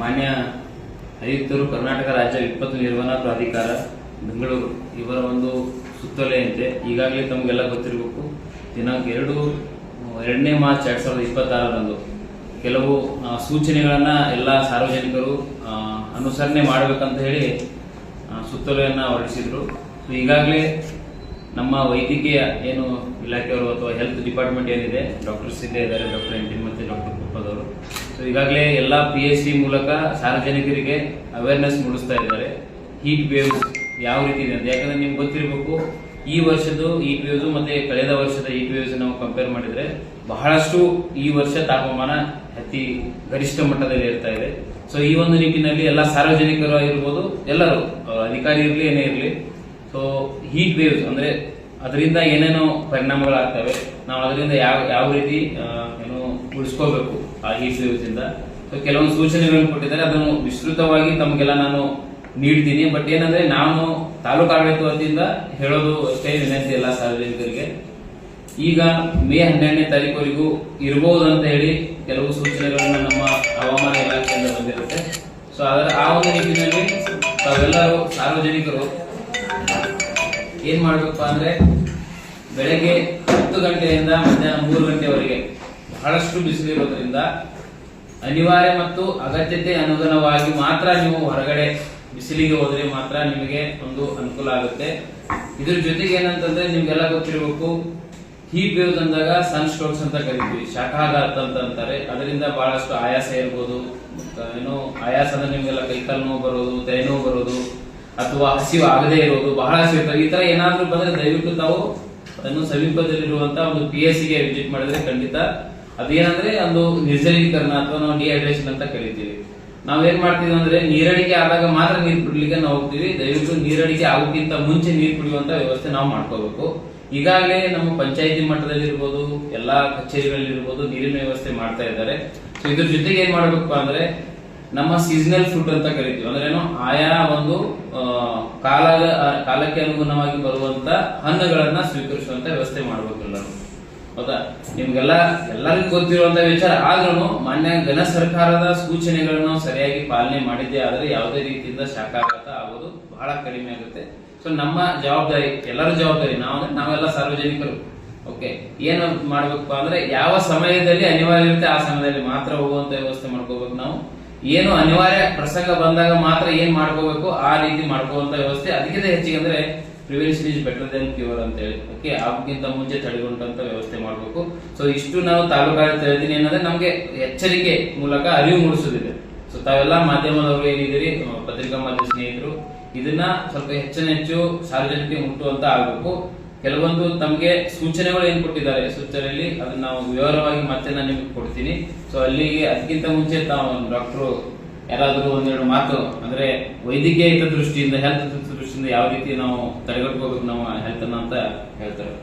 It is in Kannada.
ಮಾನ್ಯ ಆಯುಕ್ತರು ಕರ್ನಾಟಕ ರಾಜ್ಯ ವಿಪತ್ತು ನಿರ್ವಹಣಾ ಪ್ರಾಧಿಕಾರ ಬೆಂಗಳೂರು ಇವರ ಒಂದು ಸುತ್ತೋಲೆಯಂತೆ ಈಗಾಗಲೇ ತಮಗೆಲ್ಲ ಗೊತ್ತಿರಬೇಕು, ದಿನಾಂಕ 2ನೇ ಮಾರ್ಚ್ 2026ರಂದು ಕೆಲವು ಸೂಚನೆಗಳನ್ನ ಎಲ್ಲ ಸಾರ್ವಜನಿಕರು ಅನುಸರಣೆ ಮಾಡಬೇಕಂತ ಹೇಳಿ ಸುತ್ತೋಲೆಯನ್ನ ಹೊರಡಿಸಿದ್ರು. ಈಗಾಗಲೇ ನಮ್ಮ ವೈದ್ಯಕೀಯ ಏನು ಇಲಾಖೆಯವರು ಅಥವಾ ಹೆಲ್ತ್ ಡಿಪಾರ್ಟ್ಮೆಂಟ್ ಏನಿದೆ, ಡಾಕ್ಟರ್ಸ್ ಇಲ್ಲೇ ಇದ್ದಾರೆ, ಡಾಕ್ಟರ್ ಎಂಟಿನ್ ಮತ್ತು ಡಾಕ್ಟರ್ ಕುಪ್ಪದವರು. ಸೊ ಈಗಾಗಲೇ ಎಲ್ಲ PSC ಮೂಲಕ ಸಾರ್ವಜನಿಕರಿಗೆ ಅವೇರ್ನೆಸ್ ಮೂಡಿಸ್ತಾ ಇದ್ದಾರೆ. ಹೀಟ್ ವೇವ್ಸ್ ಯಾವ ರೀತಿ ಇದೆ ಅಂತ, ಯಾಕಂದ್ರೆ ನಿಮ್ಗೆ ಗೊತ್ತಿರಬೇಕು, ಈ ವರ್ಷದ ಹೀಟ್ ವೇವ್ಸ್ ಮತ್ತೆ ಕಳೆದ ವರ್ಷದ ಹೀಟ್ ವೇವ್ಸ್ ನಾವು ಕಂಪೇರ್ ಮಾಡಿದ್ರೆ ಬಹಳಷ್ಟು ಈ ವರ್ಷ ತಾಪಮಾನ ಅತಿ ಗರಿಷ್ಠ ಮಟ್ಟದಲ್ಲಿ ಇರ್ತಾ ಇದೆ. ಸೊ ಈ ಒಂದು ನಿಟ್ಟಿನಲ್ಲಿ ಎಲ್ಲ ಸಾರ್ವಜನಿಕರು ಆಗಿರ್ಬೋದು, ಎಲ್ಲರೂ ಅಧಿಕಾರಿ ಇರಲಿ ಏನೇ ಇರಲಿ, ಸೊ ಹೀಟ್ ವೇವ್ಸ್ ಅಂದ್ರೆ ಅದರಿಂದ ಏನೇನೋ ಪರಿಣಾಮಗಳಾಗ್ತವೆ, ನಾವು ಅದರಿಂದ ಯಾವ ರೀತಿ ಏನು ಉಳಿಸ್ಕೋಬೇಕು ಆ ಹೀಟ್ ವೇವ್ಸ್ ಇಂದ. ಸೊ ಕೆಲವೊಂದು ಸೂಚನೆಗಳನ್ನು ಕೊಟ್ಟಿದ್ದಾರೆ, ಅದನ್ನು ವಿಸ್ತೃತವಾಗಿ ತಮಗೆಲ್ಲ ನಾನು ನೀಡ್ತೀನಿ. ಬಟ್ ಏನಂದ್ರೆ ನಾನು ತಾಲೂಕು ಆಡಳಿತ ವತಿಯಿಂದ ಹೇಳೋದು ಅಷ್ಟೇ ವಿನಂತಿ ಎಲ್ಲ ಸಾರ್ವಜನಿಕರಿಗೆ. ಈಗ ಮೇ 12ನೇ ತಾರೀಕುವರೆಗೂ ಇರಬಹುದು ಅಂತ ಹೇಳಿ ಕೆಲವು ಸೂಚನೆಗಳನ್ನ ನಮ್ಮ ಹವಾಮಾನ ಇಲಾಖೆಯಿಂದ ಬಂದಿರುತ್ತೆ. ಸೊ ಆ ಒಂದು ನಿಟ್ಟಿನಲ್ಲಿ ತಾವೆಲ್ಲರೂ ಸಾರ್ವಜನಿಕರು ಏನ್ ಮಾಡ್ಬೇಕಪ್ಪ ಅಂದ್ರೆ, ಬೆಳಗ್ಗೆ 10 ಗಂಟೆಯಿಂದ ಮಧ್ಯಾಹ್ನ 3 ಗಂಟೆವರೆಗೆ ಬಹಳಷ್ಟು ಬಿಸಿಲಿರೋದ್ರಿಂದ ಅನಿವಾರ್ಯ ಮತ್ತು ಅಗತ್ಯತೆ ಅನುಗುಣವಾಗಿ ಮಾತ್ರ ನೀವು ಹೊರಗಡೆ ಬಿಸಿಲಿಗೆ ಹೋದ್ರೆ ಮಾತ್ರ ನಿಮಗೆ ಒಂದು ಅನುಕೂಲ ಆಗುತ್ತೆ. ಇದ್ರ ಜೊತೆಗೆ ಏನಂತಂದ್ರೆ, ನಿಮ್ಗೆಲ್ಲ ಗೊತ್ತಿರಬೇಕು, ಹೀಟ್ ವೇವ್ಸ್ ಅಂದಾಗ ಸನ್ ಸ್ಟ್ರೋಕ್ಸ್ ಅಂತ ಕರಿತೀವಿ, ಶಾಖಾಘಾತ ಅಂತ ಅಂತಾರೆ. ಅದರಿಂದ ಬಹಳಷ್ಟು ಆಯಾಸ ಇರ್ಬೋದು, ಏನು ಆಯಾಸ ಅಂದ್ರೆ ನಿಮ್ಗೆಲ್ಲ ಕೈಕಾಲು ನೋವು ಬರೋದು, ತಲೆ ನೋವು ಬರೋದು, ಅಥವಾ ಹಸಿವು ಆಗದೆ ಇರೋದು, ಬಹಳ ಹಸಿವು. ಈ ತರ ಏನಾದ್ರೂ ಬಂದ್ರೆ ದಯವಿಟ್ಟು ತಾವು ಅದನ್ನು ಸಮೀಪದಲ್ಲಿರುವಂತ ಒಂದು PSC ಗೆ ವಿಸಿಟ್ ಮಾಡಿದ್ರೆ ಖಂಡಿತ ಅದೇನಂದ್ರೆ ಒಂದು ನಿರ್ಜಲೀಕರಣ ಅಥವಾ ನಾವು ಡಿಹೈಡ್ರೇಷನ್ ಅಂತ ಕರಿತೀವಿ. ನಾವೇನ್ ಮಾಡ್ತೀವಿ ಅಂದ್ರೆ, ನೀರಡಿಕೆ ಆದಾಗ ಮಾತ್ರ ನೀರು ಕುಡಿಲಿಕ್ಕೆ ನಾವು ಹೋಗ್ತೀವಿ. ದಯವಿಟ್ಟು ನೀರಡಿಕೆ ಆಗೋಕ್ಕಿಂತ ಮುಂಚೆ ನೀರು ಕುಡಿಯುವಂತ ವ್ಯವಸ್ಥೆ ನಾವು ಮಾಡ್ಕೋಬೇಕು. ಈಗಾಗಲೇ ನಮ್ಮ ಪಂಚಾಯತಿ ಮಟ್ಟದಲ್ಲಿ ಇರ್ಬೋದು, ಎಲ್ಲಾ ಕಚೇರಿಗಳಲ್ಲಿ ನೀರಿನ ವ್ಯವಸ್ಥೆ ಮಾಡ್ತಾ ಇದ್ದಾರೆ. ಸೊ ಇದ್ರ ಜೊತೆಗೆ ಏನ್ ಮಾಡ್ಬೇಕು ಅಂದ್ರೆ, ನಮ್ಮ ಸೀಸನಲ್ ಫ್ರೂಟ್ ಅಂತ ಕರಿತೀವಿ, ಅಂದ್ರೆ ಏನು ಆಯಾ ಒಂದು ಕಾಲಕ್ಕೆ ಅನುಗುಣವಾಗಿ ಬರುವಂತ ಹಣ್ಣುಗಳನ್ನ ಸ್ವೀಕರಿಸುವಂತ ವ್ಯವಸ್ಥೆ ಮಾಡ್ಬೇಕು ಎಲ್ಲರೂ. ಹೌದಾ, ಎಲ್ಲರಿಗೂ ಗೊತ್ತಿರುವಂತ ವಿಚಾರ. ಆದ್ರೂ ಮಾನ್ಯ ಘನ ಸರ್ಕಾರದ ಸೂಚನೆಗಳನ್ನು ಸರಿಯಾಗಿ ಪಾಲನೆ ಮಾಡಿದ್ದೇ ಆದ್ರೆ ಯಾವುದೇ ರೀತಿಯಿಂದ ಶಾಖಾಘಾತ ಆಗೋದು ಬಹಳ ಕಡಿಮೆ ಆಗುತ್ತೆ. ಸೊ ನಮ್ಮ ಜವಾಬ್ದಾರಿ, ಎಲ್ಲರ ಜವಾಬ್ದಾರಿ, ನಾವೆಲ್ಲ ಸಾರ್ವಜನಿಕರು ಓಕೆ ಏನು ಮಾಡ್ಬೇಕಪ್ಪ ಅಂದ್ರೆ, ಯಾವ ಸಮಯದಲ್ಲಿ ಅನಿವಾರ್ಯ ಇರುತ್ತೆ ಆ ಸಮಯದಲ್ಲಿ ಮಾತ್ರ ಹೋಗುವಂತ ವ್ಯವಸ್ಥೆ ಮಾಡ್ಕೋಬೇಕು. ನಾವು ಏನು ಅನಿವಾರ್ಯ ಪ್ರಸಂಗ ಬಂದಾಗ ಮಾತ್ರ ಏನ್ ಮಾಡ್ಕೋಬೇಕು ಆ ರೀತಿ ಮಾಡ್ಕೋವಂತ ವ್ಯವಸ್ಥೆ. ಅದಕ್ಕಿಂತ ಹೆಚ್ಚಿಗೆ ಅಂದ್ರೆ prevention is better then cure ಅಂತ ಹೇಳಿ, ಓಕೆ, ಅದಕ್ಕಿಂತ ಮುಂಚೆ ತಡೆಗಟ್ಟುವಂತ ವ್ಯವಸ್ಥೆ ಮಾಡಬೇಕು. ಸೊ ಇಷ್ಟು ನಾವು ತಾಲೂಕಾಡಳಿತ ಹೇಳ್ತೀನಿ ಏನಂದ್ರೆ, ನಮ್ಗೆ ಎಚ್ಚರಿಕೆ ಮೂಲಕ ಅರಿವು ಮೂಡಿಸೋದಿದೆ. ಸೊ ತಾವೆಲ್ಲ ಮಾಧ್ಯಮದವರು ಏನಿದ್ದೀರಿ, ಪತ್ರಿಕಾ ಮಾಧ್ಯಮ ಸ್ನೇಹಿತರು, ಇದನ್ನ ಸ್ವಲ್ಪ ಹೆಚ್ಚು ಸಾರ್ವಜನಿಕ ಮುಟ್ಟುವಂತ ಆಗ್ಬೇಕು. ಕೆಲವೊಂದು ತಮಗೆ ಸೂಚನೆಗಳು ಏನ್ ಕೊಟ್ಟಿದ್ದಾರೆ ಸೂಚನೆಯಲ್ಲಿ, ಅದನ್ನ ನಾವು ವಿವರವಾಗಿ ಮತ್ತೆ ನಾನು ನಿಮ್ಗೆ ಕೊಡ್ತೀನಿ. ಸೊ ಅಲ್ಲಿಗೆ ಅದಕ್ಕಿಂತ ಮುಂಚೆ ತಾವು ಡಾಕ್ಟರ್ ಯಾರಾದ್ರೂ ಒಂದೆರಡು ಮಾತು ಅಂದ್ರೆ, ವೈದ್ಯಕೀಯ ಹಿತದೃಷ್ಟಿಯಿಂದ, ಹೆಲ್ತ್ ದೃಷ್ಟಿಯಿಂದ ಯಾವ ರೀತಿ ನಾವು ತಡೆಗಟ್ಕೋಬೇಕು ನಾವು ಹೆಲ್ತ್ ಅನ್ನ ಅಂತ ಹೇಳ್ತಾರೆ.